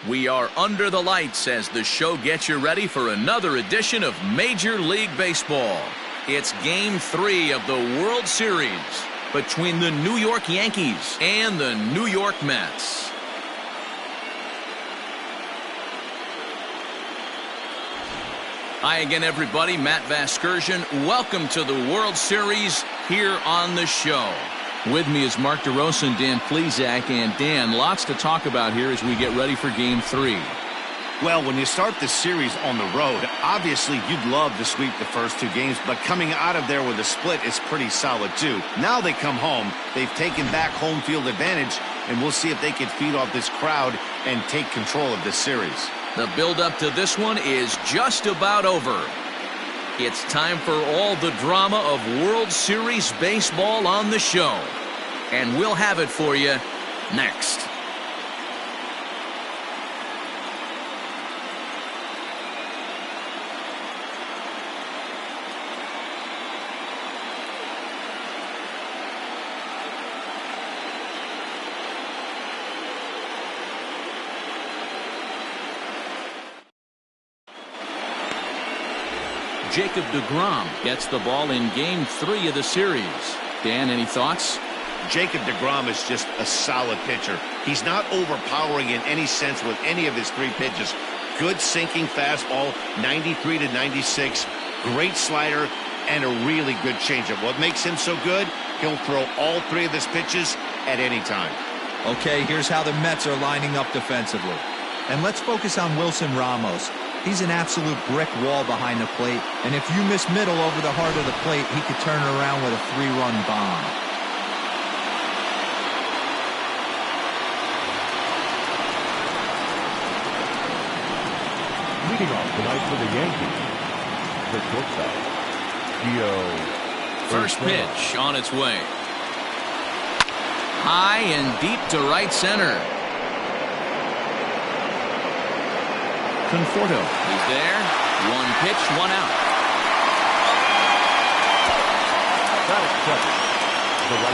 We are under the lights as the show gets you ready for another edition of Major League Baseball. It's Game 3 of the World Series between the New York Yankees and the New York Mets. Hi again, everybody. Matt Vasgersian. Welcome to the World Series here on the show. With me is Mark DeRosa and Dan Plesac. And Dan, lots to talk about here as we get ready for Game 3. Well, when you start the series on the road, obviously you'd love to sweep the first two games, but coming out of there with a split is pretty solid too. Now they come home, they've taken back home field advantage, and we'll see if they can feed off this crowd and take control of this series. The build-up to this one is just about over. It's time for all the drama of World Series baseball on the show. And we'll have it for you next. Jacob deGrom gets the ball in Game 3 of the series. Dan, any thoughts? Jacob deGrom is just a solid pitcher. He's not overpowering in any sense with any of his three pitches. Good sinking fastball, 93 to 96, great slider, and a really good changeup. What makes him so good? He'll throw all three of his pitches at any time. Okay, here's how the Mets are lining up defensively. And let's focus on Wilson Ramos. He's an absolute brick wall behind the plate, and if you miss middle over the heart of the plate, he could turn it around with a three-run bomb. Leading off tonight for the Yankees, the shortstop, Gio. First pitch on its way. High and deep to right center. Conforto, he's there. One pitch, one out.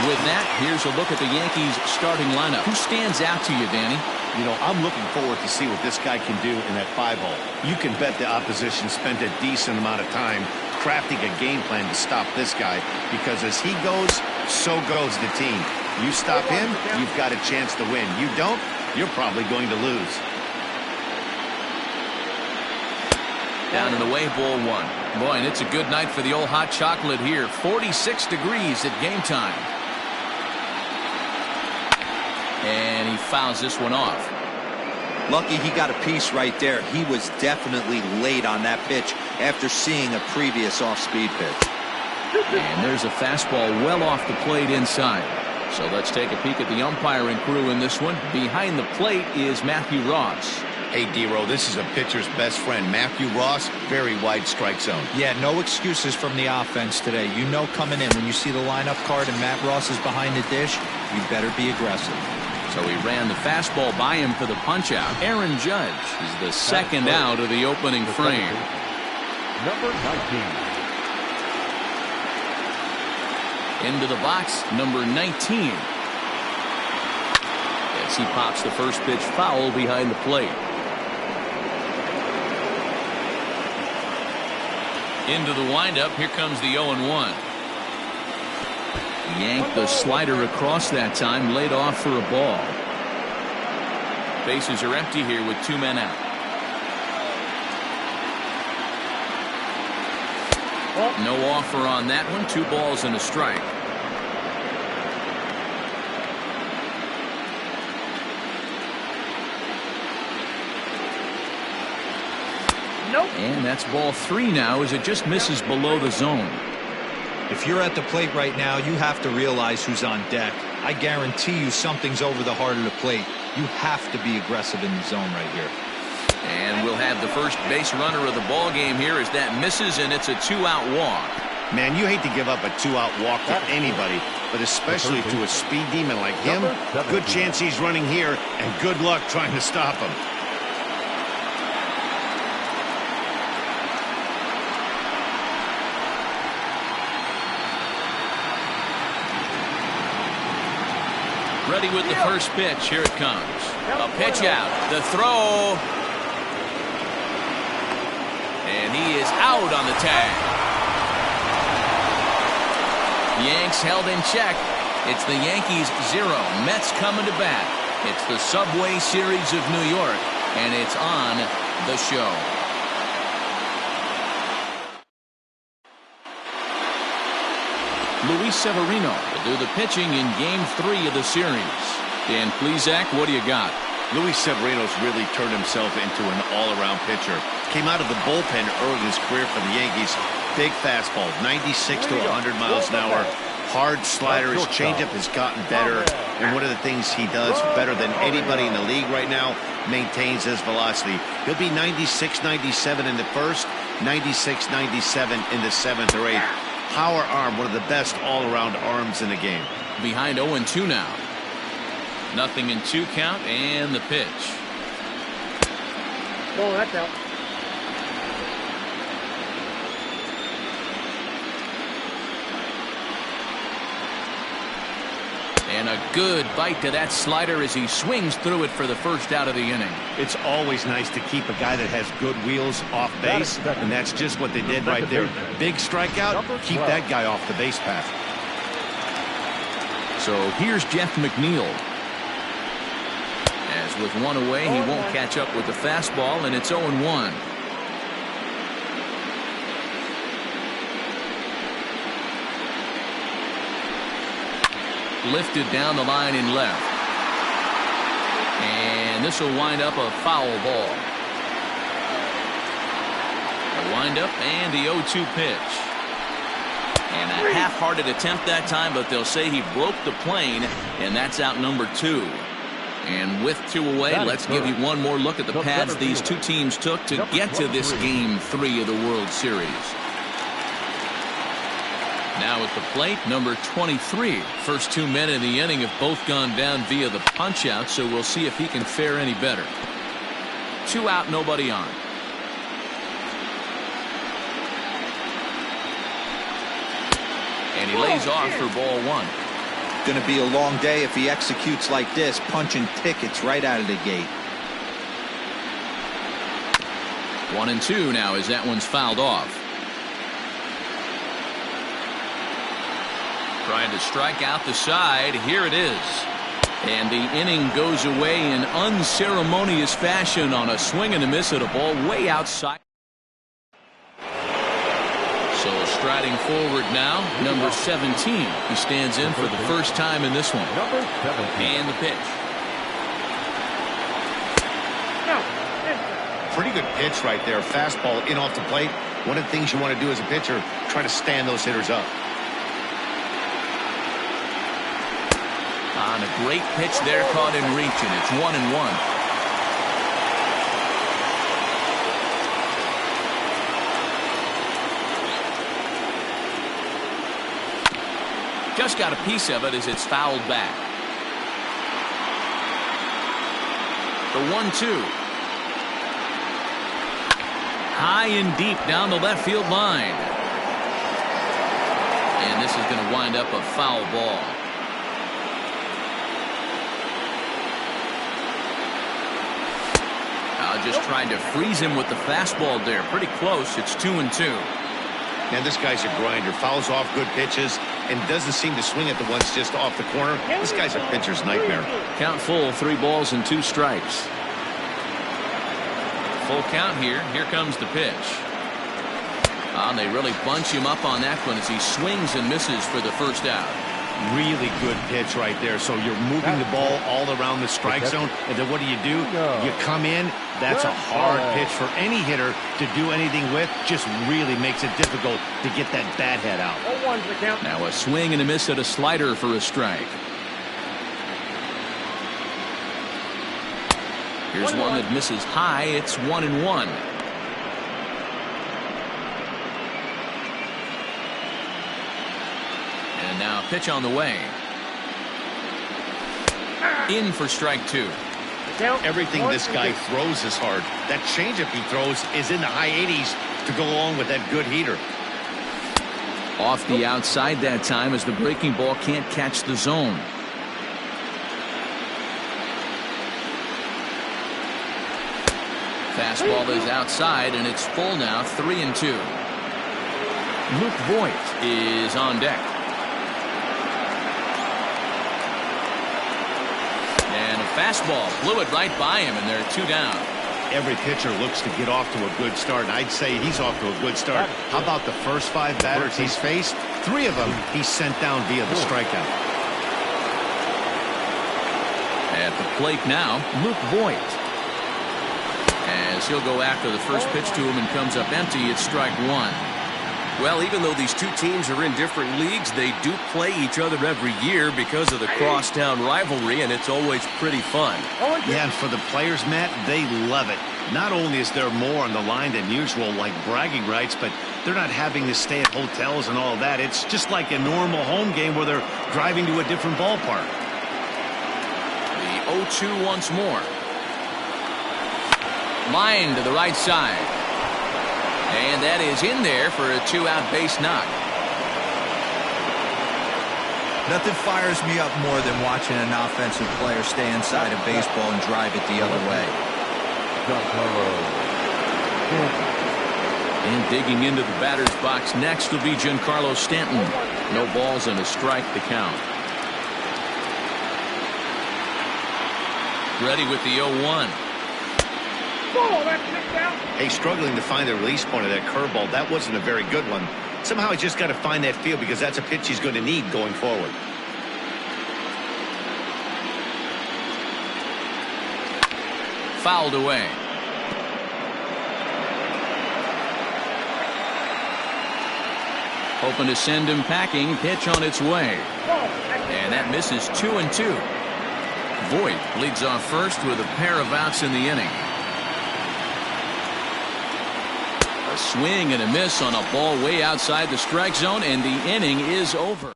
With that, here's a look at the Yankees starting lineup. Who stands out to you, Danny? You know, I'm looking forward to see what this guy can do in that 5-hole. You can bet the opposition spent a decent amount of time crafting a game plan to stop this guy, because as he goes, so goes the team. You stop him, you've got a chance to win. You don't, you're probably going to lose. Down and away, ball one. Boy, and it's a good night for the old hot chocolate here. 46 degrees at game time. And he fouls this one off. Lucky he got a piece right there. He was definitely late on that pitch after seeing a previous off-speed pitch. And there's a fastball well off the plate inside. So let's take a peek at the umpiring crew in this one. Behind the plate is Matthew Ross. Hey, D-Row, this is a pitcher's best friend, Matthew Ross. Very wide strike zone. Yeah, no excuses from the offense today. You know coming in when you see the lineup card and Matt Ross is behind the dish, you better be aggressive. So he ran the fastball by him for the punch-out. Aaron Judge is the second out of the opening frame. Number 19. Into the box, number 19. As he pops the first pitch foul behind the plate. Into the windup, here comes the 0-1. Yanked the slider across that time, laid off for a ball. Bases are empty here with two men out. No offer on that one, 2 balls and a strike. And that's ball 3 now as it just misses below the zone. If you're at the plate right now, you have to realize who's on deck. I guarantee you something's over the heart of the plate. You have to be aggressive in the zone right here. And we'll have the first base runner of the ball game here as that misses, and it's a 2-out walk. Man, you hate to give up a 2-out walk to anybody, but especially to a speed demon like him. Good chance he's running here, and good luck trying to stop him. Ready with the first pitch. Here it comes. A pitch out. The throw. And he is out on the tag. Yanks held in check. It's the Yankees 0. Mets coming to bat. It's the Subway Series of New York. And it's on the show. Luis Severino will do the pitching in Game 3 of the series. Dan Plesac, what do you got? Luis Severino's really turned himself into an all-around pitcher. Came out of the bullpen early in his career for the Yankees. Big fastball, 96 to 100 miles an hour. Hard slider. His changeup has gotten better. And one of the things he does better than anybody in the league right now, maintains his velocity. He'll be 96, 97 in the first, 96, 97 in the 7th or 8th. Power arm, one of the best all-around arms in the game. Behind 0-2 now. Nothing in 2 count, and the pitch. Oh, that's out. And a good bite to that slider as he swings through it for the first out of the inning. It's always nice to keep a guy that has good wheels off base, and that's just what they did right there. Big strikeout, keep that guy off the base path. So here's Jeff McNeil. As with one away, he won't catch up with the fastball, and it's 0-1. Lifted down the line in left. And this will wind up a foul ball. A windup and the 0-2 pitch. And a half-hearted attempt that time, but they'll say he broke the plane, and that's out number 2. And with 2 away, let's give you one more look at the paths these two teams took to get to this Game 3 of the World Series. Now at the plate, number 23. First 2 men in the inning have both gone down via the punch-out, so we'll see if he can fare any better. 2 out, nobody on. And he lays off for ball 1. Going to be a long day if he executes like this, punching tickets right out of the gate. 1-2 now as that one's fouled off. Trying to strike out the side. Here it is. And the inning goes away in unceremonious fashion on a swing and a miss at a ball way outside. So striding forward now, number 17. He stands in for the first time in this one. And the pitch. Pretty good pitch right there. Fastball in off the plate. One of the things you want to do as a pitcher, try to stand those hitters up. On a great pitch there, caught him reaching. It's 1-1. Just got a piece of it as it's fouled back. The 1-2. High and deep down the left field line. And this is going to wind up a foul ball. Just trying to freeze him with the fastball there. Pretty close. It's 2-2. Man, this guy's a grinder. Fouls off good pitches and doesn't seem to swing at the ones just off the corner. This guy's a pitcher's nightmare. Count full. 3 balls and 2 strikes. Full count here. Here comes the pitch. And they really bunch him up on that one as he swings and misses for the first out. Really good pitch right there. So you're moving the ball all around the strike zone, and then what do? You come in. That's a hard pitch for any hitter to do anything with. Just really makes it difficult to get that bat head out. Now a swing and a miss at a slider for a strike. Here's one that misses high. It's 1-1. And now a pitch on the way. In for strike 2. Everything this guy throws is hard. That changeup he throws is in the high 80s to go along with that good heater. Off the outside that time as the breaking ball can't catch the zone. Fastball is outside, and it's full now, 3-2. Luke Voigt is on deck. And a fastball blew it right by him, and they're 2 down. Every pitcher looks to get off to a good start, and I'd say he's off to a good start. How about the first 5 batters he's faced? 3 of them he's sent down via the strikeout. At the plate now, Luke Voigt. As he'll go after the first pitch to him and comes up empty, it's strike 1. Well, even though these 2 teams are in different leagues, they do play each other every year because of the crosstown rivalry, and it's always pretty fun. Yeah, and for the players, Matt, they love it. Not only is there more on the line than usual, like bragging rights, but they're not having to stay at hotels and all that. It's just like a normal home game where they're driving to a different ballpark. The 0-2 once more. Line to the right side. And that is in there for a 2-out base knock. Nothing fires me up more than watching an offensive player stay inside a baseball and drive it the other way. And digging into the batter's box next will be Giancarlo Stanton. No balls and a strike to count. Ready with the 0-1. Hey, struggling to find the release point of that curveball. That wasn't a very good one. Somehow he's just got to find that feel because that's a pitch he's going to need going forward. Fouled away. Hoping to send him packing. Pitch on its way. And that misses 2-2. Voigt leads off first with a pair of outs in the inning. A swing and a miss on a ball way outside the strike zone, and the inning is over.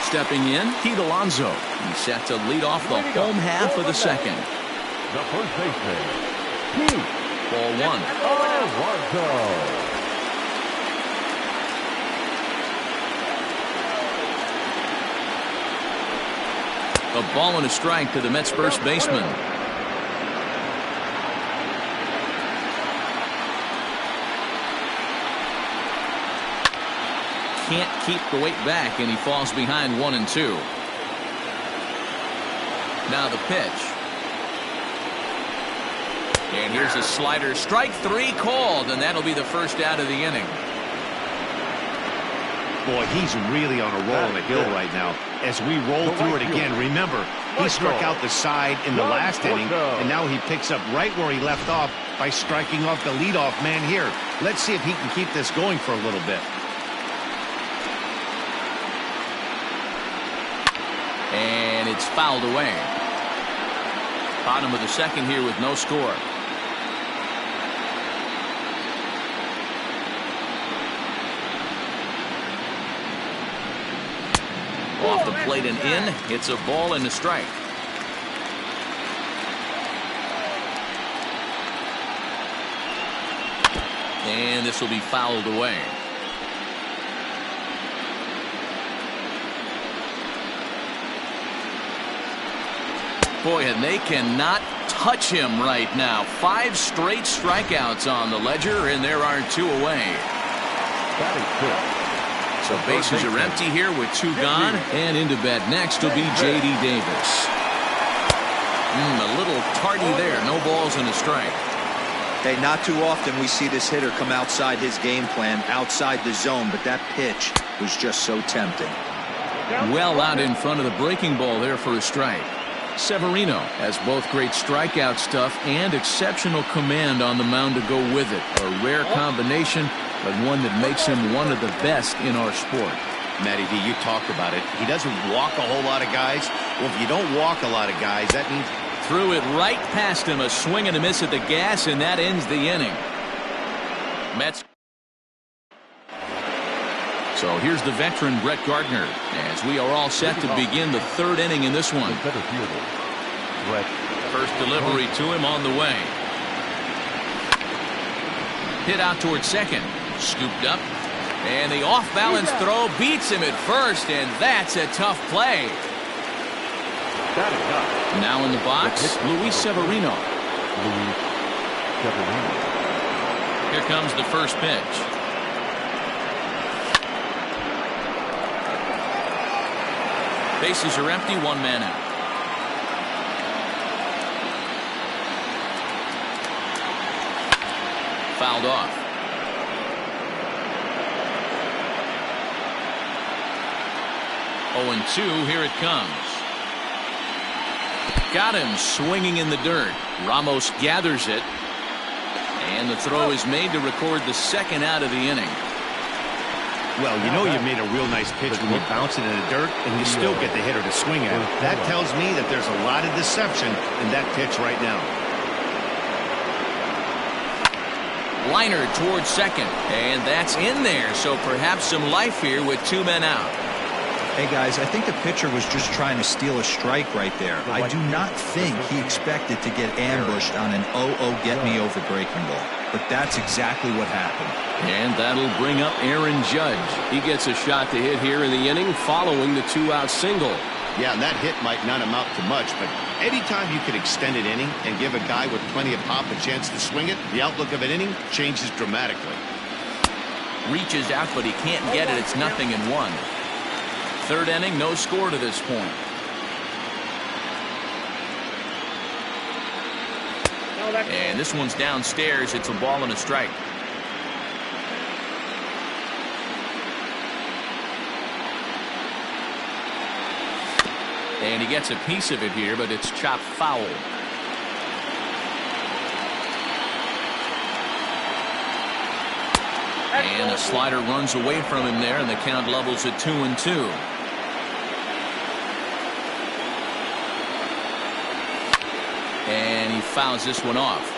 Stepping in, Pete Alonso. He's set to lead off the home half of the second. The first baseman, Pete Ball 1. Alonso. A ball and a strike to the Mets first baseman. Can't keep the weight back, and he falls behind 1-2. Now the pitch. And here's a slider. Strike 3 called, and that'll be the first out of the inning. Boy, he's really on a roll on the hill right now. As we roll through it again, remember, he struck out the side in the last inning, and now he picks up right where he left off by striking off the leadoff man here. Let's see if he can keep this going for a little bit. And it's fouled away. Bottom of the second here with no score. Off the plate and in. It's a ball and a strike. And this will be fouled away. Boy, and they cannot touch him right now. 5 straight strikeouts on the ledger, and there are 2 away. So bases are empty here with 2 gone, and into bat next will be J.D. Davis. A little tardy there. No balls and a strike. Hey, not too often we see this hitter come outside his game plan, outside the zone, but that pitch was just so tempting. Well out in front of the breaking ball there for a strike. Severino has both great strikeout stuff and exceptional command on the mound to go with it. A rare combination, but one that makes him one of the best in our sport. Matty D, you talked about it. He doesn't walk a whole lot of guys. Well, if you don't walk a lot of guys, that means... Threw it right past him. A swing and a miss at the gas, and that ends the inning. Mets. So here's the veteran Brett Gardner as we are all set to begin the 3rd inning in this one. First delivery to him on the way. Hit out towards second. Scooped up. And the off-balance throw beats him at first, and that's a tough play. Now in the box, Luis Severino. Luis Severino. Here comes the first pitch. Bases are empty, one man out. Fouled off. Oh, and 2, here it comes. Got him swinging in the dirt. Ramos gathers it. And the throw is made to record the second out of the inning. Well, you know you made a real nice pitch when you bounce it in the dirt and you still get the hitter to swing at it. That tells me that there's a lot of deception in that pitch right now. Liner towards second, and that's in there, so perhaps some life here with 2 men out. Hey guys, I think the pitcher was just trying to steal a strike right there. I do not think he expected to get ambushed on an 0-0 get-me-over breaking ball, but that's exactly what happened. And that'll bring up Aaron Judge. He gets a shot to hit here in the inning following the 2-out single. Yeah, and that hit might not amount to much, but anytime you can extend an inning and give a guy with plenty of pop a chance to swing it, the outlook of an inning changes dramatically. Reaches out, but he can't get it. It's 0-1. Third inning, no score to this point. And this one's downstairs. It's a ball and a strike. And he gets a piece of it here, but it's chopped foul. And a slider runs away from him there, and the count levels at 2-2. And he fouls this one off.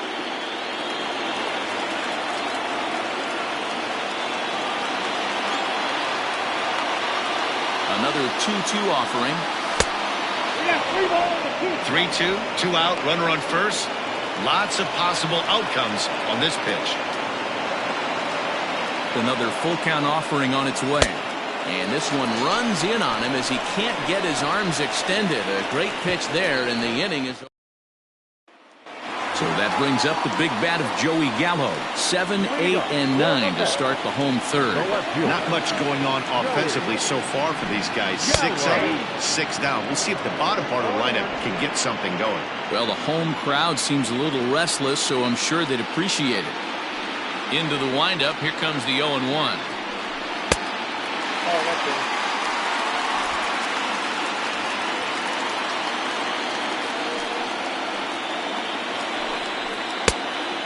Another 2-2 offering. 3-2, 2 out, runner on first. Lots of possible outcomes on this pitch. Another full count offering on its way. And this one runs in on him as he can't get his arms extended. A great pitch there, and the inning is over. So that brings up the big bat of Joey Gallo. 7, 8, and 9 to start the home third. Not much going on offensively so far for these guys. 6 up, 6 down. We'll see if the bottom part of the lineup can get something going. Well, the home crowd seems a little restless, so I'm sure they'd appreciate it. Into the windup, here comes the 0-1.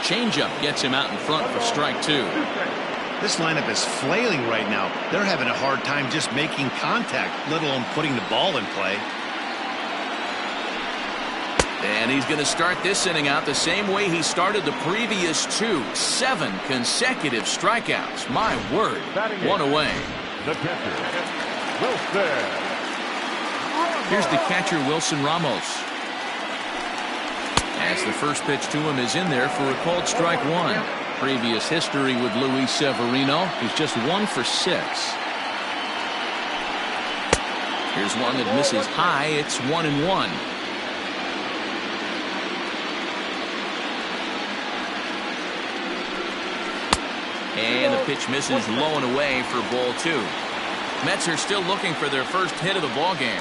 Changeup gets him out in front for strike 2. This lineup is flailing right now. They're having a hard time just making contact, let alone putting the ball in play. And he's going to start this inning out the same way he started the previous 2. 7 consecutive strikeouts. My word. 1 away. The catcher, Wilson. Here's the catcher, Wilson Ramos. As the first pitch to him is in there for a called strike 1. Previous history with Luis Severino. He's just 1 for 6. Here's one that misses high. It's 1-1. And the pitch misses low and away for ball 2. Mets are still looking for their first hit of the ball game.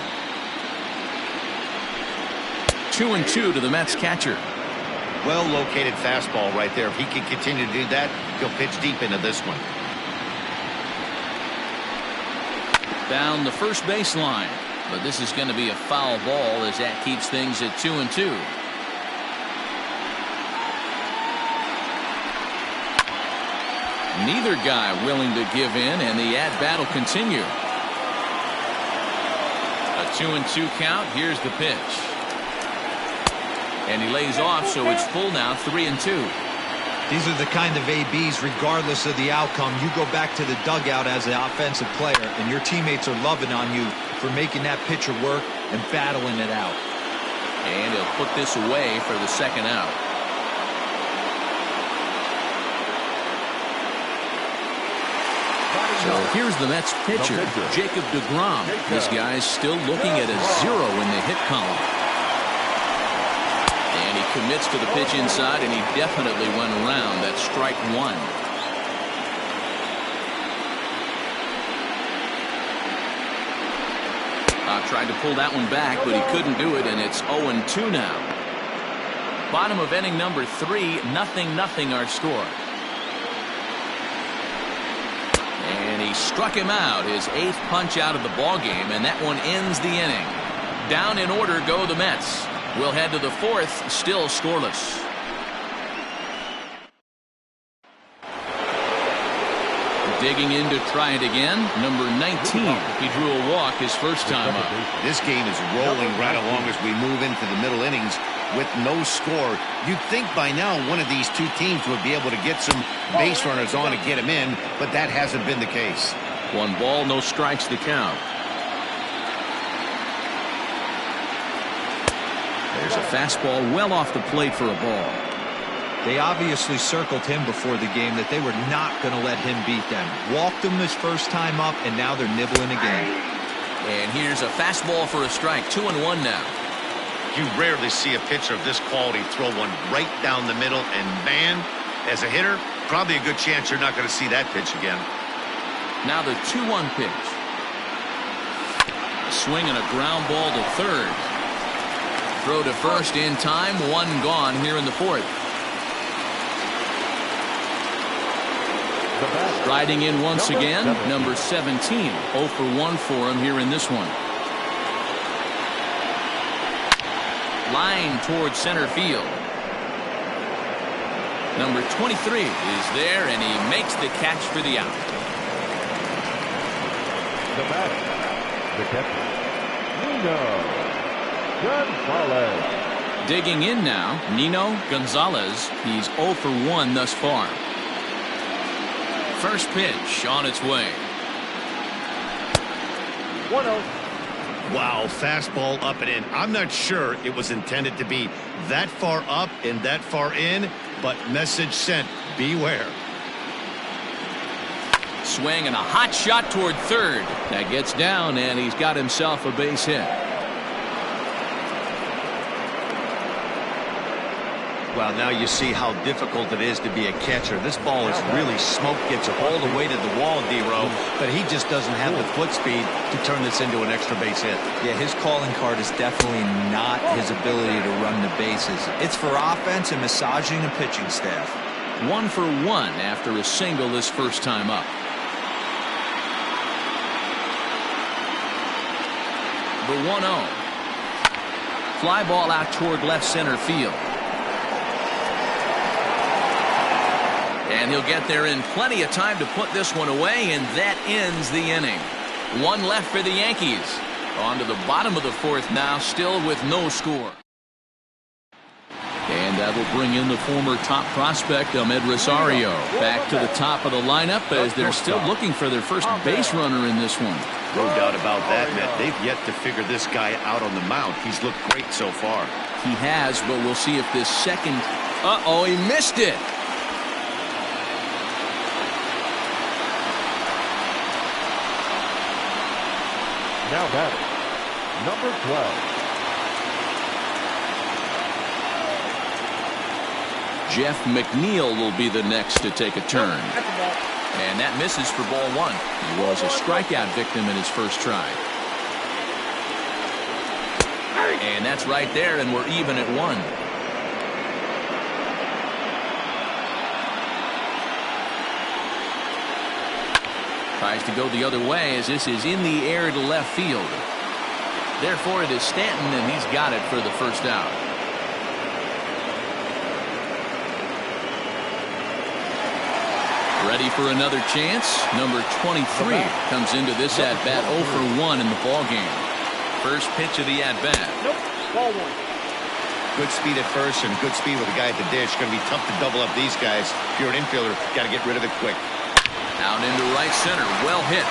2-2 to the Mets catcher. Well located fastball right there. If he can continue to do that, he'll pitch deep into this one. Down the first baseline, but this is going to be a foul ball as that keeps things at 2-2. Neither guy willing to give in, and the at-bat will continue. A 2-2 count. Here's the pitch. And he lays off, so it's full now, 3-2. These are the kind of ABs, regardless of the outcome. You go back to the dugout as an offensive player, and your teammates are loving on you for making that pitcher work and battling it out. And he'll put this away for the second out. So here's the Mets pitcher, Jacob deGrom. This guy's still looking at a 0 in the hit column. And he commits to the pitch inside, and he definitely went around. That's strike one. Tried to pull that one back, but he couldn't do it, and it's 0-2 now. Bottom of inning number 3, 0-0 our score. And he struck him out, his 8th punch out of the ball game, and that one ends the inning. Down in order go the Mets. We'll head to the 4th, still scoreless. Digging in to try it again, number 19. He drew a walk his first time up. This game is rolling right along as we move into the middle innings with no score. You'd think by now one of these two teams would be able to get some base runners on to get them in, but that hasn't been the case. 1 ball, no strikes to count. There's a fastball well off the plate for a ball. They obviously circled him before the game that they were not going to let him beat them. Walked him this first time up, and now they're nibbling again. And here's a fastball for a strike. 2-1 now. You rarely see a pitcher of this quality throw one right down the middle, and man, as a hitter, probably a good chance you're not going to see that pitch again. Now the 2-1 pitch. A swing and a ground ball to third. Throw to first in time. 1 gone here in the 4th. Riding in once again, number 17. 0 for 1 for him here in this one. Line towards center field. Number 23 is there, and he makes the catch for the out. The batter, the catcher, Nino Gonzalez. Digging in now, Nino Gonzalez. He's 0 for 1 thus far. First pitch on its way. 1-0. Wow, fastball up and in. I'm not sure it was intended to be that far up and that far in, but message sent, beware. Swing and a hot shot toward third. That gets down, and he's got himself a base hit. Well, now you see how difficult it is to be a catcher. This ball is really smoke, gets all the way to the wall, D-Row, but he just doesn't have the foot speed to turn this into an extra base hit. Yeah, his calling card is definitely not his ability to run the bases. It's for offense and massaging a pitching staff. 1 for 1 after a single this first time up. The 1-0. Fly ball out toward left center field. And he'll get there in plenty of time to put this one away, and that ends the inning. 1 left for the Yankees. On to the bottom of the 4th now, still with no score. And that will bring in the former top prospect, Ahmed Rosario, back to the top of the lineup as they're still looking for their first base runner in this one. No doubt about that, Matt. They've yet to figure this guy out on the mound. He's looked great so far. He has, but we'll see if this second... Uh-oh, he missed it. Now batting, number 12. Jeff McNeil will be the next to take a turn. And that misses for ball 1. He was a strikeout victim in his first try. And that's right there, and we're even at 1. Tries to go the other way as this is in the air to left field. Therefore, it is Stanton, and he's got it for the first out. Ready for another chance. Number 23 comes into this at-bat 0 for 1 in the ballgame. First pitch of the at-bat. Nope, ball 1. Good speed at first and good speed with the guy at the dish. Going to be tough to double up these guys. If you're an infielder, got to get rid of it quick. Out into right center. Well hit.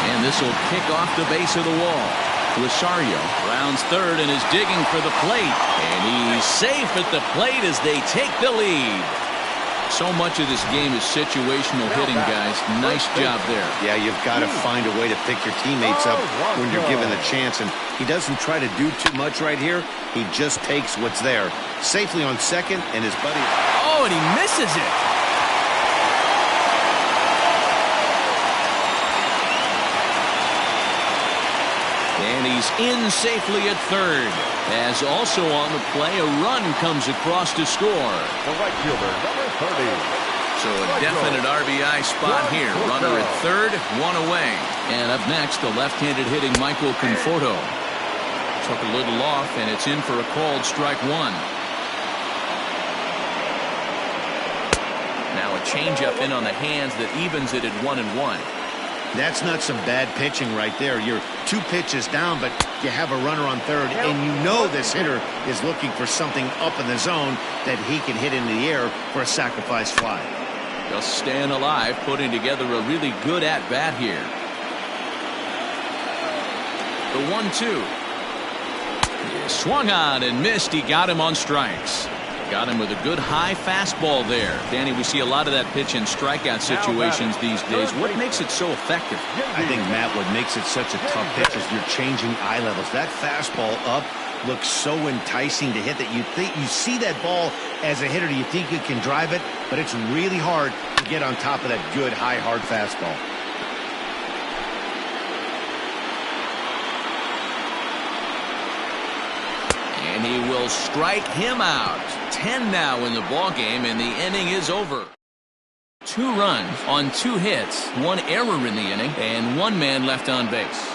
And this will kick off the base of the wall. Rosario rounds third and is digging for the plate. And he's safe at the plate as they take the lead. So much of this game is situational hitting, guys. Nice job there. Yeah, you've got to find a way to pick your teammates up when you're given the chance. And he doesn't try to do too much right here. He just takes what's there. Safely on second, and his buddy... Oh, and he misses it. And he's in safely at third. As also on the play, a run comes across to score. The right fielder, number 30. So a definite RBI spot here. Runner at third, one away. And up next, the left-handed hitting Michael Conforto. Took a little off, and it's in for a called strike one. Now a changeup in on the hands that evens it at 1-1. That's not some bad pitching right there. You're 2 pitches down, but you have a runner on third, and you know this hitter is looking for something up in the zone that he can hit into the air for a sacrifice fly. Just staying alive, putting together a really good at-bat here. The 1-2. He swung on and missed. He got him on strikes. Got him with a good high fastball there. Danny, we see a lot of that pitch in strikeout situations these days. What makes it so effective? I think, Matt, what makes it such a tough pitch is you're changing eye levels. That fastball up looks so enticing to hit that you see that ball as a hitter. You think you can drive it, but it's really hard to get on top of that good, high, hard fastball. And he will strike him out. 10 now in the ball game, and the inning is over. 2 runs on 2 hits, 1 error in the inning, and 1 man left on base.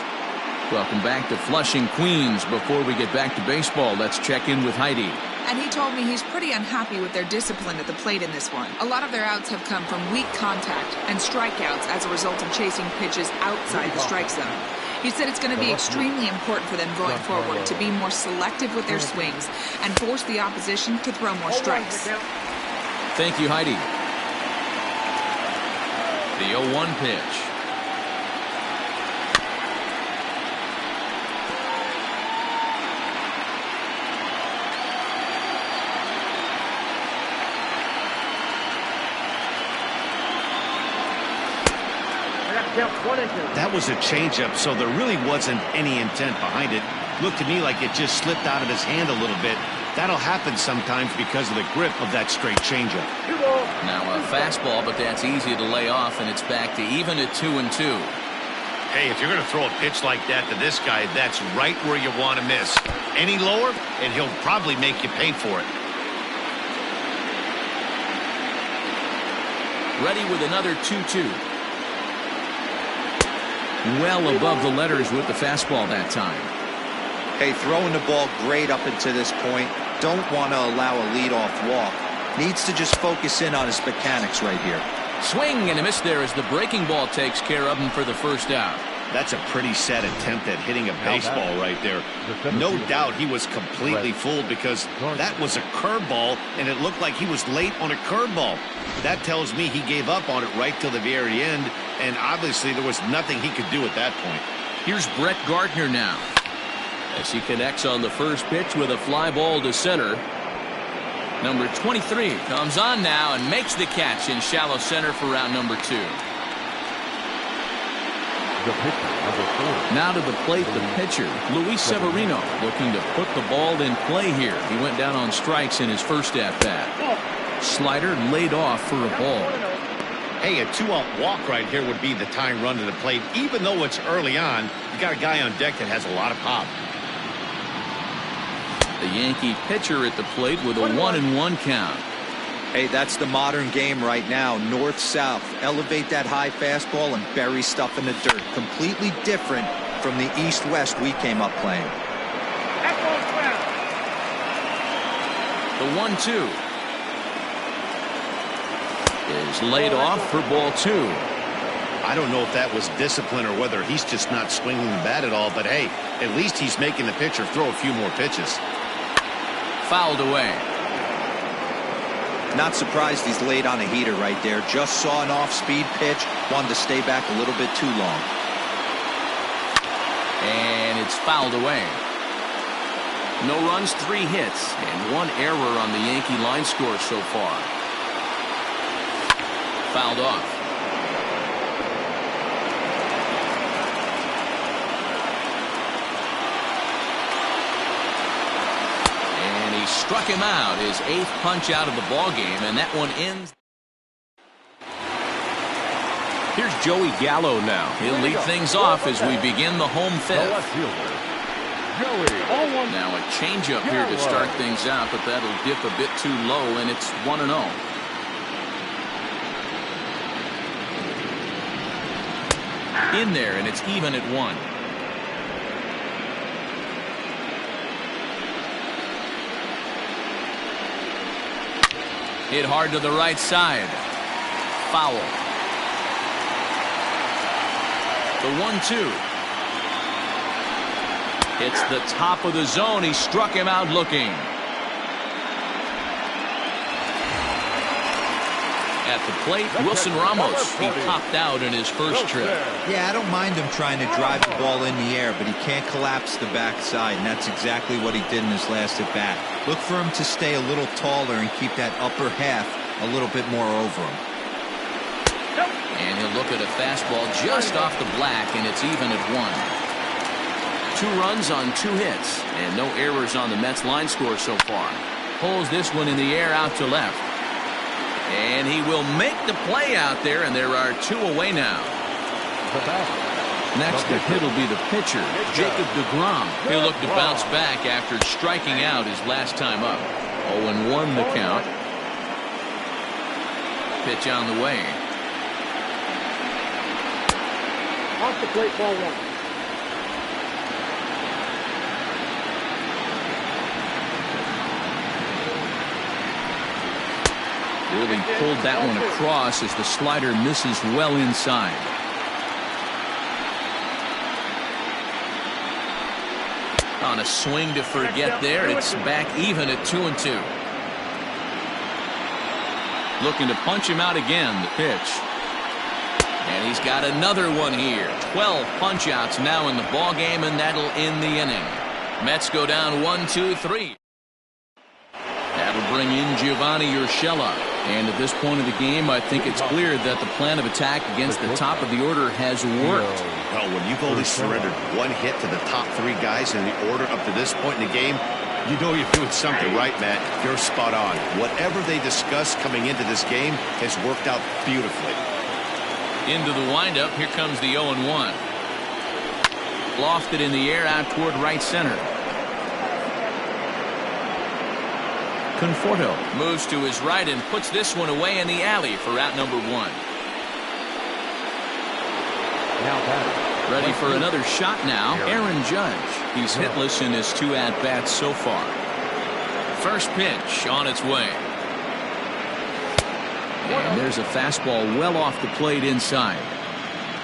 Welcome back to Flushing, Queens. Before we get back to baseball, let's check in with Heidi. And he told me he's pretty unhappy with their discipline at the plate in this one. A lot of their outs have come from weak contact and strikeouts as a result of chasing pitches outside the strike zone. He said it's going to be extremely important for them going forward to be more selective with their swings and force the opposition to throw more strikes. Thank you, Heidi. The 0-1 pitch. That was a changeup, so there really wasn't any intent behind it. Looked to me like it just slipped out of his hand a little bit. That'll happen sometimes because of the grip of that straight changeup. Now a fastball, but that's easy to lay off, and it's back to even at 2-2. Hey, if you're going to throw a pitch like that to this guy, that's right where you want to miss. Any lower, and he'll probably make you pay for it. Ready with another 2-2. Well above the letters with the fastball that time. Hey, throwing the ball great up until this point. Don't want to allow a leadoff walk. Needs to just focus in on his mechanics right here. Swing and a miss there as the breaking ball takes care of him for the first out. That's a pretty sad attempt at hitting a baseball right there. No doubt he was completely fooled because that was a curveball, and it looked like he was late on a curveball. That tells me he gave up on it right till the very end, and obviously there was nothing he could do at that point. Here's Brett Gardner now, as he connects on the first pitch with a fly ball to center. Number 23 comes on now and makes the catch in shallow center for round number 2. Now to the plate, the pitcher, Luis Severino, looking to put the ball in play here. He went down on strikes in his first at-bat. Slider laid off for a ball. Hey, a 2-out walk right here would be the tying run to the plate. Even though it's early on, you got a guy on deck that has a lot of pop. The Yankee pitcher at the plate with a 1-1 count. Hey, that's the modern game right now. North-south. Elevate that high fastball and bury stuff in the dirt. Completely different from the east-west we came up playing. The 1-2 is laid off for ball 2. I don't know if that was discipline or whether he's just not swinging the bat at all, but hey, at least he's making the pitcher throw a few more pitches. Fouled away. Not surprised he's laid on a heater right there. Just saw an off-speed pitch. Wanted to stay back a little bit too long. And it's fouled away. No runs, 3 hits, and 1 error on the Yankee line score so far. fouled off. And he struck him out, his 8th punch out of the ball game, and that one ends. Here's Joey Gallo now. He'll lead things off as we begin the home fifth. Now a changeup here to start things out, but that'll dip a bit too low, and it's 1-0. In there, and it's even at 1. Hit hard to the right side. Foul. The 1-2. It's the top of the zone. He struck him out looking. At the plate, Wilson Ramos. He popped out in his first trip. Yeah, I don't mind him trying to drive the ball in the air, but he can't collapse the backside, and that's exactly what he did in his last at bat. Look for him to stay a little taller and keep that upper half a little bit more over him. And he'll look at a fastball just off the black, and it's even at 1. 2 runs on 2 hits, and no errors on the Mets line score so far. Pulls this one in the air out to left. And he will make the play out there, and there are 2 away now. Next to hit will be the pitcher, Jacob deGrom. He'll look to bounce back after striking out his last time up. 0-1 the count. Pitch on the way. Off the plate, ball 1. Really pulled that one across as the slider misses well inside. On a swing to forget there, it's back even at 2-2. Looking to punch him out again, the pitch. And he's got another one here. 12 punch-outs now in the ballgame, and that'll end the inning. Mets go down 1-2-3. That'll bring in Giovanni Urshela. And at this point of the game, I think it's clear that the plan of attack against the top of the order has worked. Well, when you've only surrendered 1 hit to the top 3 guys in the order up to this point in the game, you know you're doing something right, Matt. You're spot on. Whatever they discussed coming into this game has worked out beautifully. Into the windup, here comes the 0-1. Lofted in the air out toward right center. Conforto moves to his right and puts this one away in the alley for out number 1. Ready for another shot now, Aaron Judge. He's hitless in his 2 at-bats so far. First pitch on its way. And there's a fastball well off the plate inside.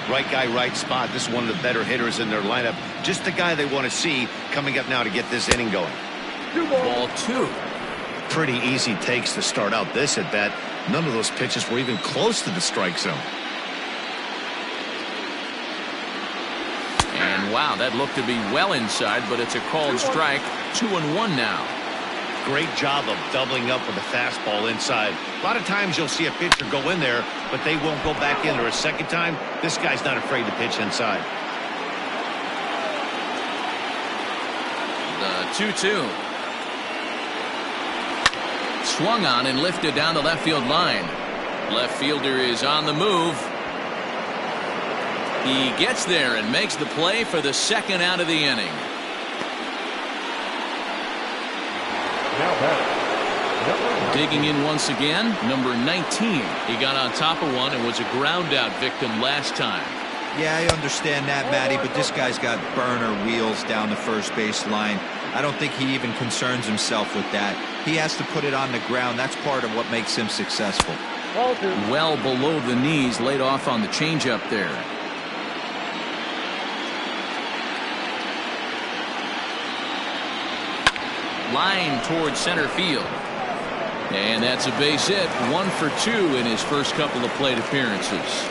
Right guy, right spot. This is one of the better hitters in their lineup. Just the guy they want to see coming up now to get this inning going. Ball 2. Pretty easy takes to start out this at bat. None of those pitches were even close to the strike zone. And wow, that looked to be well inside, but it's a called strike. 2-1 now. Great job of doubling up with a fastball inside. A lot of times you'll see a pitcher go in there, but they won't go back in there a second time. This guy's not afraid to pitch inside. The 2-2. Swung on and lifted down the left field line. Left fielder is on the move. He gets there and makes the play for the 2nd out of the inning. Digging in once again, number 19. He got on top of one and was a ground out victim last time. Yeah, I understand that, Matty, but this guy's got burner wheels down the first base line. I don't think he even concerns himself with that. He has to put it on the ground. That's part of what makes him successful. Well below the knees, laid off on the changeup there. Line towards center field. And that's a base hit. 1 for 2 in his first couple of plate appearances.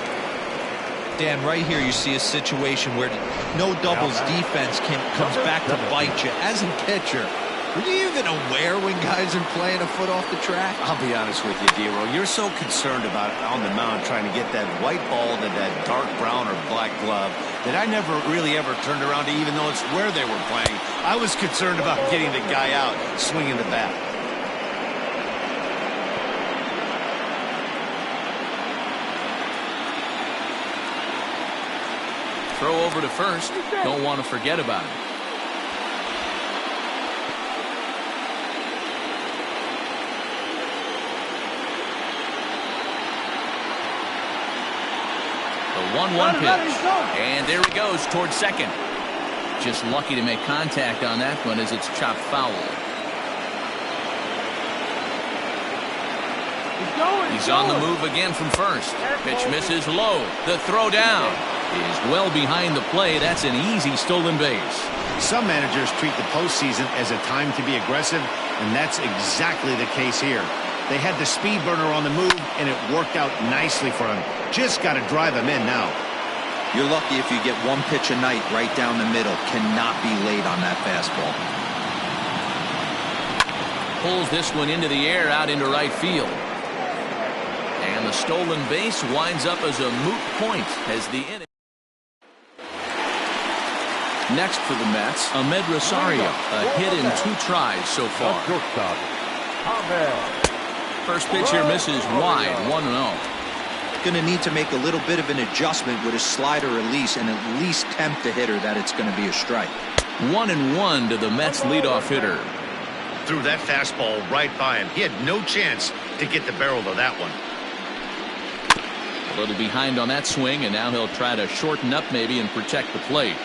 Dan, right here you see a situation where no doubles defense comes back to bite you. As a pitcher, Are you even aware when guys are playing a foot off the track? I'll be honest with you, D-Roll. You're so concerned about on the mound trying to get that white ball to that dark brown or black glove that I never really ever turned around to even notice where they were playing. I was concerned about getting the guy out swinging the bat. Throw over to first. Don't want to forget about it. The 1-1 pitch. And there he goes towards second. Just lucky to make contact on that one as it's chopped foul. He's on the move again from first. Pitch misses low. The throw down is well behind the play. That's an easy stolen base. Some managers treat the postseason as a time to be aggressive, and that's exactly the case here. They had the speed burner on the move, and it worked out nicely for him. Just got to drive him in now. You're lucky if you get one pitch a night right down the middle. Cannot be late on that fastball. Pulls this one into the air out into right field. And the stolen base winds up as a moot point as the inning. Next for the Mets, Ahmed Rosario, a hit in 2 tries so far. First pitch here misses wide, 1-0. Going to need to make a little bit of an adjustment with his slider release and at least tempt the hitter that it's going to be a strike. 1-1 to the Mets leadoff hitter. Threw that fastball right by him. He had no chance to get the barrel to that one. A little behind on that swing, and now he'll try to shorten up maybe and protect the plate.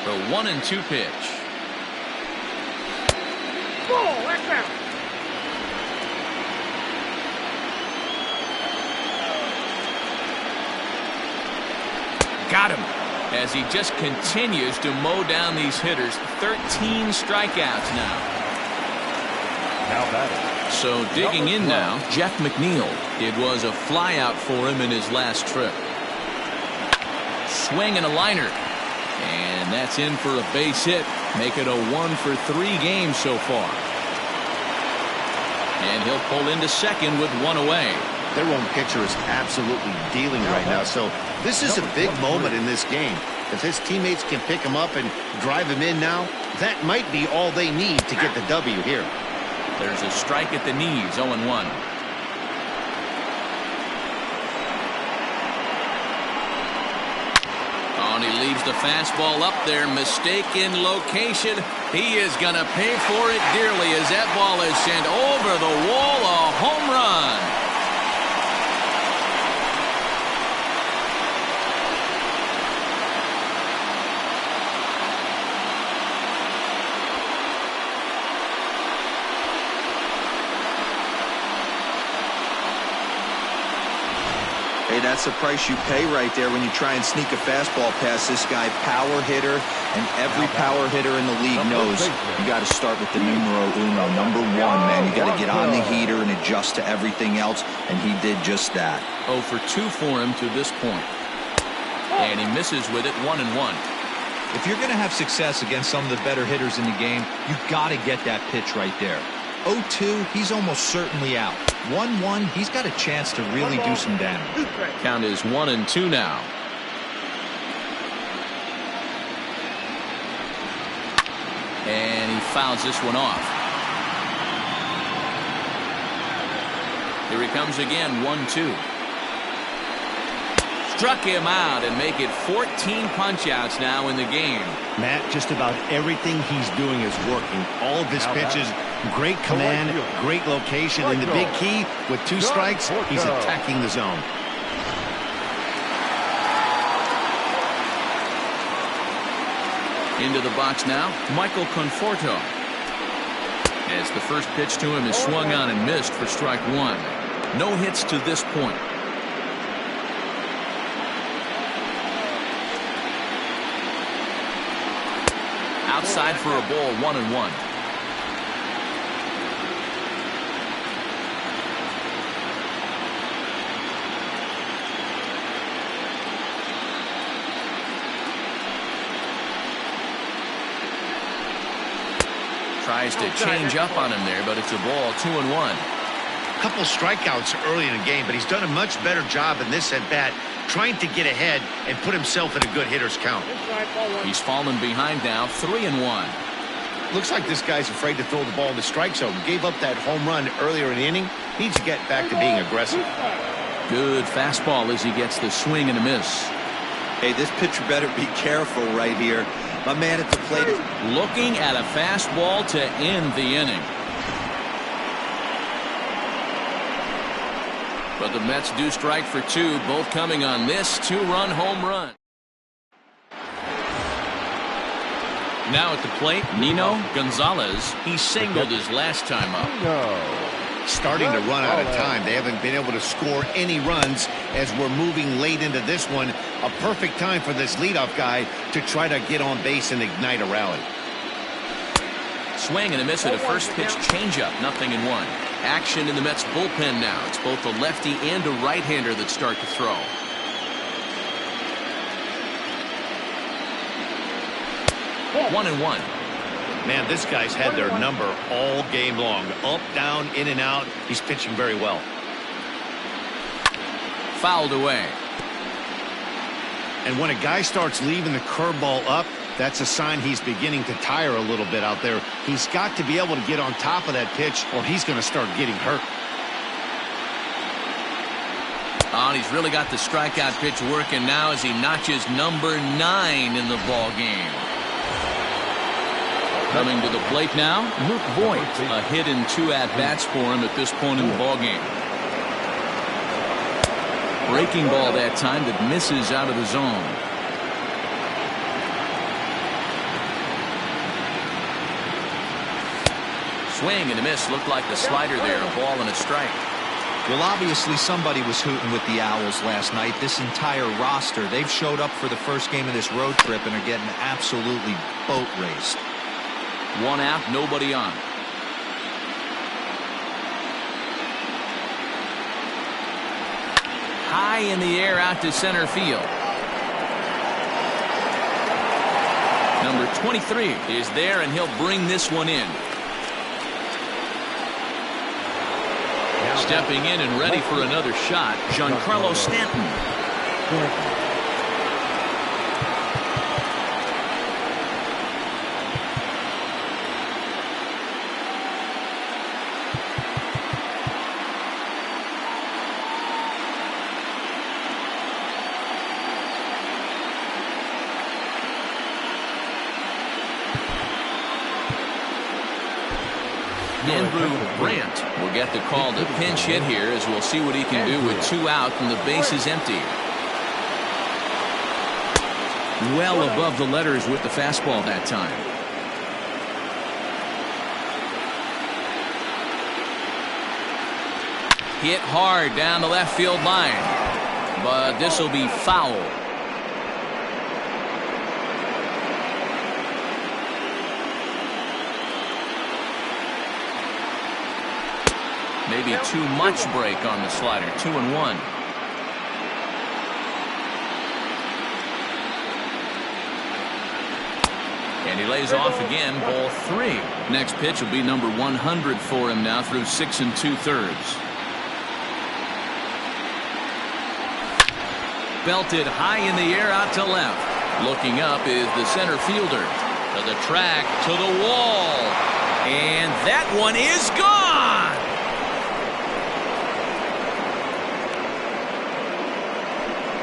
The 1-2 pitch. Ball, that's out. Got him as he just continues to mow down these hitters. 13 strikeouts now. Now batting. So digging in now, Jeff McNeil. It was a flyout for him in his last trip. Swing and a liner. And that's in for a base hit. Make it a 1-for-3 game so far. And he'll pull into second with 1 away. Their own pitcher is absolutely dealing right now. So this is a big moment in this game. If his teammates can pick him up and drive him in now, that might be all they need to get the W here. There's a strike at the knees, 0-1. And he leaves the fastball up there. Mistaken location. He is going to pay for it dearly as that ball is sent over the wall. A home run. Hey, that's the price you pay right there when you try and sneak a fastball past this guy. Power hitter, and every power hitter in the league knows you got to start with the numero uno, number 1, man. You got to get on the heater and adjust to everything else, and he did just that. 0 for 2 for him to this point. And he misses with it, 1-1. If you're going to have success against some of the better hitters in the game, you got to get that pitch right there. 0-2, he's almost certainly out. 1-1, he's got a chance to really do some damage. Count is 1-2 now. And he fouls this one off. Here he comes again, 1-2. Struck him out and make it 14 punch-outs now in the game. Matt, just about everything he's doing is working. All of his pitches, great command, great location, and the big key, with 2 strikes, he's attacking the zone. Into the box now, Michael Conforto. As the first pitch to him is swung on and missed for strike 1. No hits to this point. Outside for a ball, 1-1. Tries to change up on him there, but it's a ball, 2-1. Couple strikeouts early in the game, but he's done a much better job in this at-bat trying to get ahead and put himself in a good hitter's count. He's fallen behind now, 3-1. Looks like this guy's afraid to throw the ball in the strike zone. Gave up that home run earlier in the inning. Needs to get back to being aggressive. Good fastball as he gets the swing and a miss. Hey, this pitcher better be careful right here. My man at the plate is looking at a fastball to end the inning. But the Mets do strike for two, both coming on this two-run home run. Now at the plate, Nino Gonzalez. He singled his last time up. Starting to run out of time. They haven't been able to score any runs as we're moving late into this one. A perfect time for this leadoff guy to try to get on base and ignite a rally. Swing and a miss at a first pitch changeup, 0-1. Action in the Mets bullpen now. It's both a lefty and a right-hander that start to throw. One and one. Man, this guy's had their number all game long. Up, down, in and out. He's pitching very well. Fouled away. And when a guy starts leaving the curveball up, that's a sign he's beginning to tire a little bit out there. He's got to be able to get on top of that pitch or he's going to start getting hurt. Oh, and he's really got the strikeout pitch working now as he notches number 9 in the ball game. Coming to the plate now, Luke Voigt. A hit in 2 at-bats for him at this point in the ball game. Breaking ball that time that misses out of the zone. Swing and a miss. Looked like the slider there. A ball and a strike. Well, obviously somebody was hooting with the Owls last night. This entire roster, they've showed up for the first game of this road trip and are getting absolutely boat raced. 1 out, nobody on. High in the air out to center field. Number 23 is there, and he'll bring this one in. Stepping in and ready for another shot, Giancarlo Stanton. Andrew Brandt will get the call to pinch hit here as we'll see what he can do with 2 out and the base is empty. Well above the letters with the fastball that time. Hit hard down the left field line, but this will be foul. Maybe too much break on the slider. 2-1. And he lays off again. Ball 3. Next pitch will be number 100 for him now through 6 2/3. Belted high in the air out to left. Looking up is the center fielder. To the track, to the wall. And that one is gone.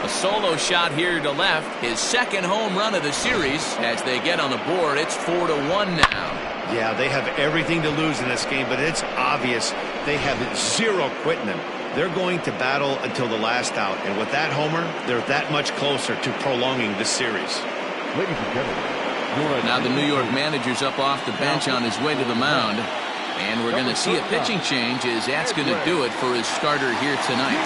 A solo shot here to left. His second home run of the series. As they get on the board, it's 4-1 now. Yeah, they have everything to lose in this game, but it's obvious they have zero quitting them. They're going to battle until the last out, and with that homer, they're that much closer to prolonging this series. Ladies and gentlemen, now the New York manager's up off the bench on his way to the mound, and we're going to see a pitching change as that's going to do it for his starter here tonight.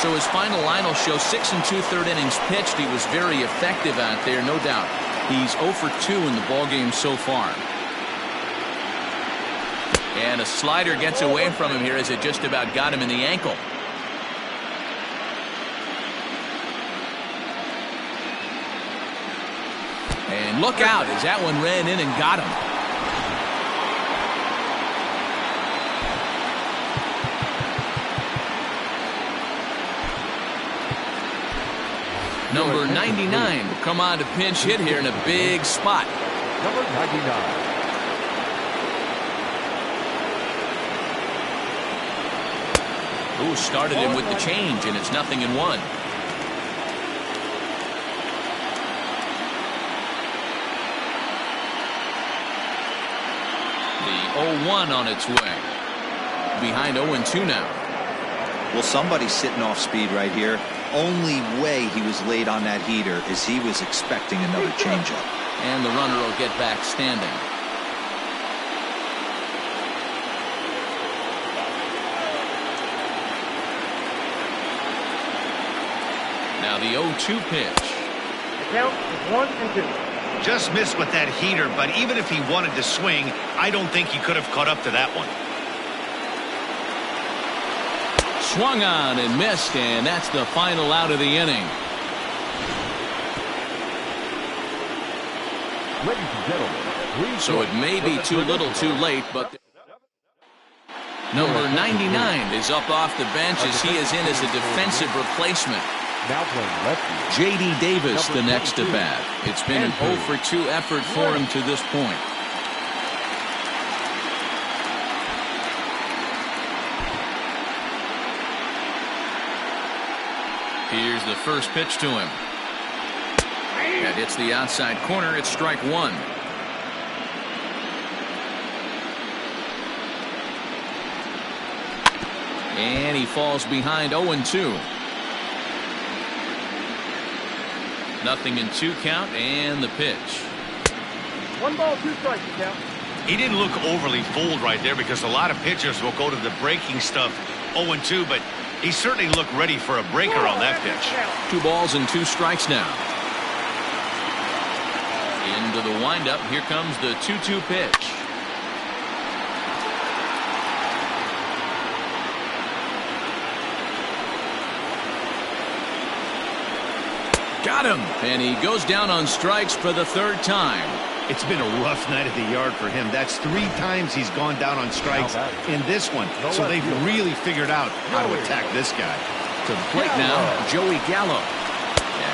So his final line will show 6 2/3 innings pitched. He was very effective out there, no doubt. He's 0 for 2 in the ballgame so far. And a slider gets away from him here as it just about got him in the ankle. And look out as that one ran in and got him. Number 99 will come on to pinch hit here in a big spot. Number 99. Ooh, started him with the change, and it's 0-1. The 0-1 on its way. Behind 0-2 now. Well, somebody's sitting off speed right here. Only way he was late on that heater is he was expecting another changeup. And the runner will get back standing. Now the 0-2 pitch. The count is 1-2. Just missed with that heater, but even if he wanted to swing, I don't think he could have caught up to that one. Swung on and missed, and that's the final out of the inning. Ladies and gentlemen, please So it may be too little too late, but number 99 is up off the bench as he is in as a defensive replacement. now playing lefty. J.D. Davis the next to bat. It's been an 0-for-2 effort for him to this point. Here's the first pitch to him. That hits the outside corner. It's strike one. And he falls behind 0-2. 0-2 count and the pitch. 1 ball, 2 strikes, count. He didn't look overly fooled right there because a lot of pitchers will go to the breaking stuff 0-2, but he certainly looked ready for a breaker on that pitch. 2 balls and 2 strikes now. Into the windup. Here comes the 2-2 pitch. Got him, and he goes down on strikes for the 3rd time. It's been a rough night at the yard for him. That's 3 times he's gone down on strikes in this one. So they've really figured out how to attack this guy. To the plate now, Joey Gallo.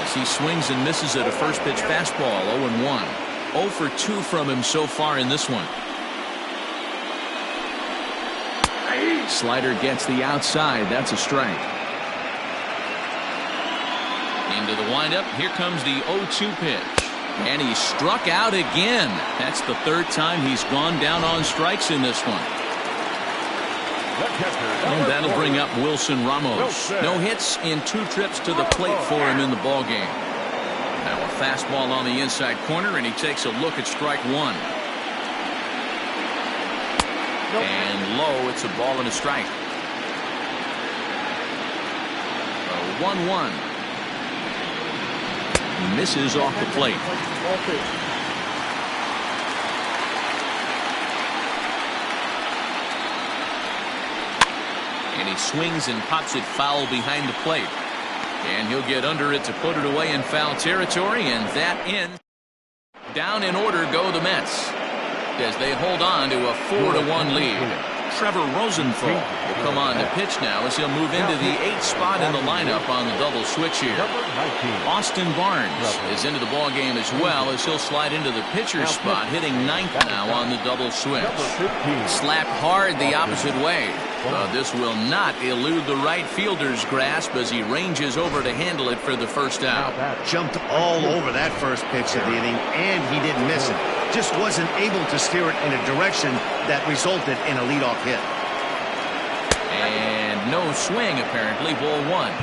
As he swings and misses at a first pitch fastball, 0-1. 0-for-2 from him so far in this one. Slider gets the outside. That's a strike. Into the windup. Here comes the 0-2 pitch. And he struck out again. That's the 3rd time he's gone down on strikes in this one. And that'll bring up Wilson Ramos. No hits in 2 trips to the plate for him in the ballgame. Now a fastball on the inside corner, and he takes a look at strike one. And low, it's a ball and a strike. A 1-1. Misses off the plate. And he swings and pops it foul behind the plate. And he'll get under it to put it away in foul territory, and that ends. Down in order go the Mets as they hold on to a 4-1 lead. Trevor Rosenthal will come on to pitch now as he'll move into the 8th spot in the lineup on the double switch here. Austin Barnes is into the ball game as well as he'll slide into the pitcher's spot, hitting 9th now on the double switch. Slapped hard the opposite way. This will not elude the right fielder's grasp as he ranges over to handle it for the first out. Jumped all over that first pitch of the inning, and he didn't miss it. Just wasn't able to steer it in a direction that resulted in a leadoff hit. And no swing, apparently. Ball one.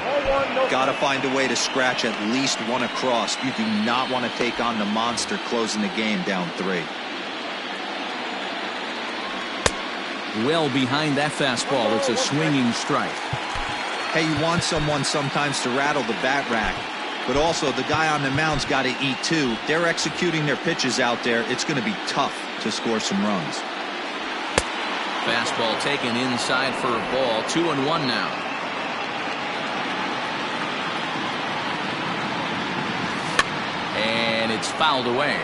Got to find a way to scratch at least one across. You do not want to take on the monster closing the game down 3. Well behind that fastball. It's a swinging strike. Hey, you want someone sometimes to rattle the bat rack, but also the guy on the mound's got to eat too. They're executing their pitches out there. It's going to be tough to score some runs. Fastball taken inside for a ball. 2-1 now. And it's fouled away.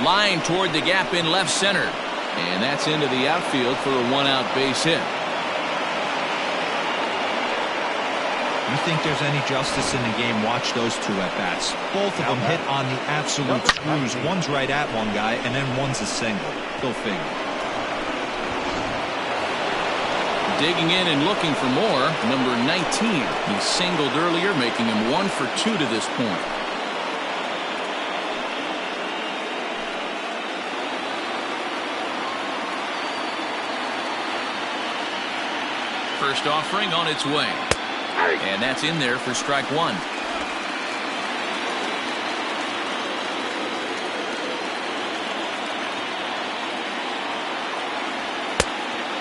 Line toward the gap in left center. And that's into the outfield for a one-out base hit. You think there's any justice in the game? Watch those two at-bats. Both of them hit on the absolute screws. One's right at one guy, and then one's a single. Go figure. Digging in and looking for more, number 19. He singled earlier, making him 1 for 2 to this point. First offering on its way. And that's in there for strike 1.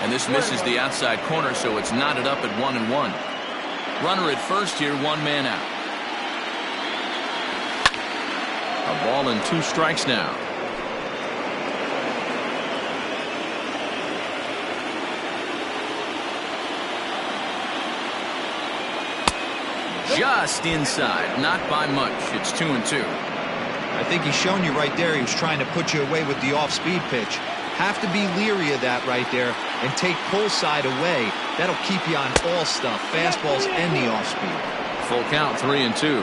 And this misses the outside corner, so it's knotted up at 1-1. Runner at first here, 1 man out. A ball and 2 strikes now. Just inside, not by much. It's 2-2. I think he's shown you right there he was trying to put you away with the off-speed pitch. Have to be leery of that right there and take pull side away. That'll keep you on all stuff, fastballs and the off-speed. Full count, 3-2.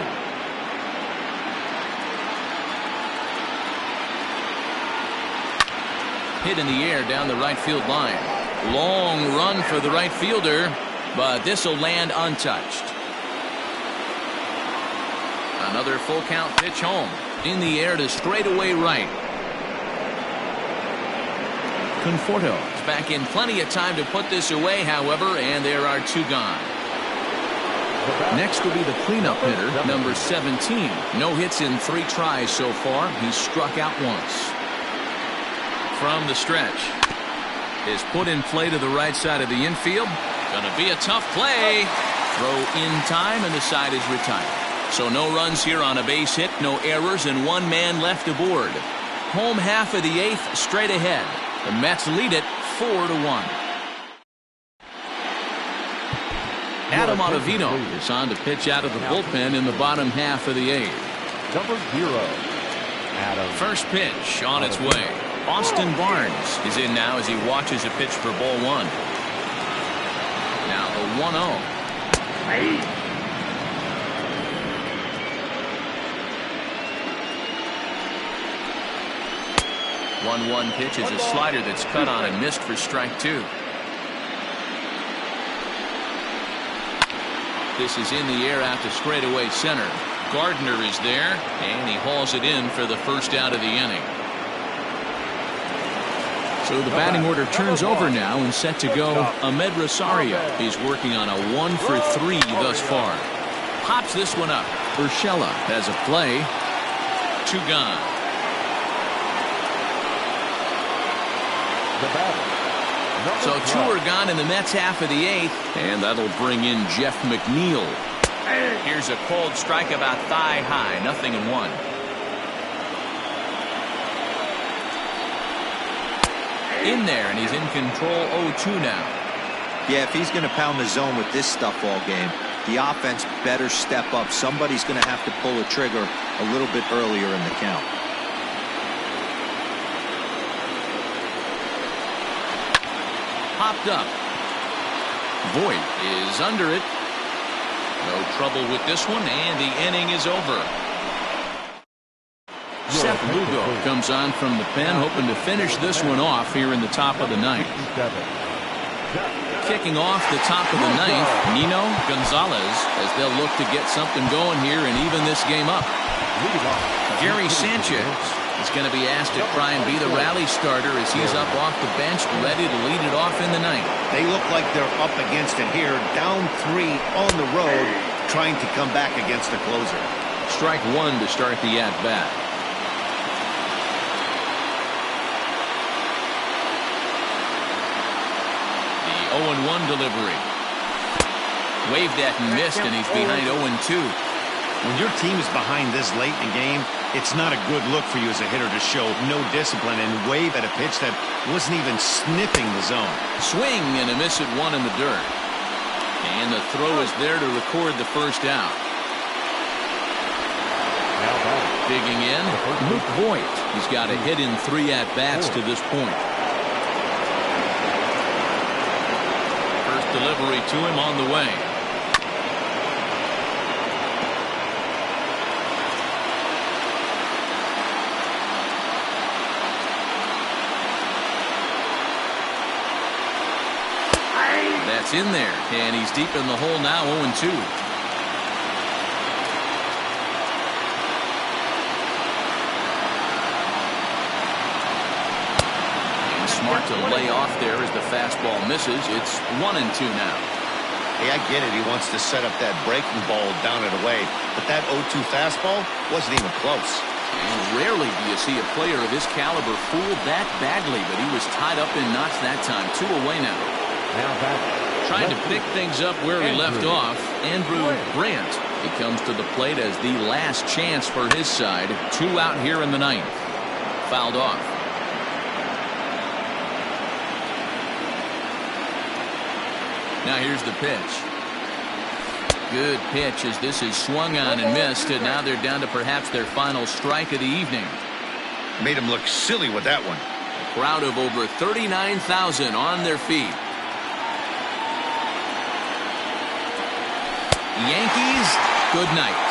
Hit in the air down the right field line. Long run for the right fielder, but this will land untouched. Another full count pitch home. In the air to straightaway right. Conforto is back in plenty of time to put this away, however, and there are 2 gone. Next will be the cleanup hitter, number 17. No hits in 3 tries so far. He's struck out once. From the stretch. Is put in play to the right side of the infield. Gonna be a tough play. Throw in time, and the side is retired. So no runs here on a base hit, no errors, and 1 man left aboard. Home half of the 8th, straight ahead. The Mets lead it 4-1. Adam Ottavino is on to pitch out of the bullpen in the bottom half of the 8th. Number 0, Adam. First pitch on its way. Austin Barnes is in now as he watches a pitch for ball 1. Now the 1-0. 1-1 pitch is a slider that's cut on and missed for strike 2. This is in the air out to straightaway center. Gardner is there, and he hauls it in for the first out of the inning. So the batting order turns over now and set to go Ahmed Rosario. He's working on a 1 for 3 thus far. Pops this one up. Urshela has a play. 2 gone. So 2 are gone in the Mets half of the 8th, and that'll bring in Jeff McNeil. Here's a cold strike about thigh high, 0-1. In there, and he's in control 0-2 now. Yeah, if he's going to pound the zone with this stuff all game, the offense better step up. Somebody's going to have to pull a trigger a little bit earlier in the count. Popped up. Voit is under it. No trouble with this one, and the inning is over. Seth Lugo comes on from the pen, hoping to finish this one off here in the top of the 9th. Kicking off the top of the 9th, Nino Gonzalez, as they'll look to get something going here and even this game up. Gary Sanchez is going to be asked to try and be the rally starter as he's up off the bench, ready to lead it off in the 9th. They look like they're up against it here, down 3 on the road, trying to come back against the closer. Strike 1 to start the at-bat. The 0-1 delivery. Waved at and missed, and he's behind 0-2. When your team is behind this late in the game, it's not a good look for you as a hitter to show no discipline and wave at a pitch that wasn't even sniffing the zone. Swing and a miss at 1 in the dirt. And the throw is there to record the first out. Digging in, Luke Voit. He's got a hit in 3 at-bats to this point. delivery to him on the way. That's in there, and he's deep in the hole now, 0-2. Smart to lay off there as the fastball misses. It's 1-2 now. Hey, I get it. He wants to set up that breaking ball down and away, but that 0-2 fastball wasn't even close. And rarely do you see a player of his caliber fooled that badly, but he was tied up in knots that time. 2 away now. Now back. Trying to pick things up where he left off, Andrew Brandt. He comes to the plate as the last chance for his side. 2 out here in the 9th. Fouled off. Now here's the pitch. Good pitch as this is swung on and missed, and now they're down to perhaps their final strike of the evening. Made him look silly with that one. A crowd of over 39,000 on their feet. Yankees, good night.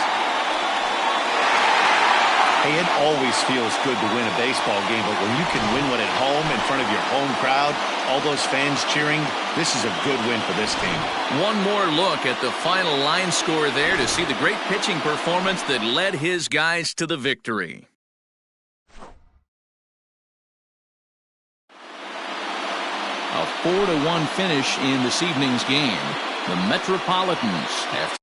Hey, it always feels good to win a baseball game, but when you can win one at home in front of your home crowd, all those fans cheering, this is a good win for this team. One more look at the final line score there to see the great pitching performance that led his guys to the victory. A 4-1 finish in this evening's game. The Metropolitans have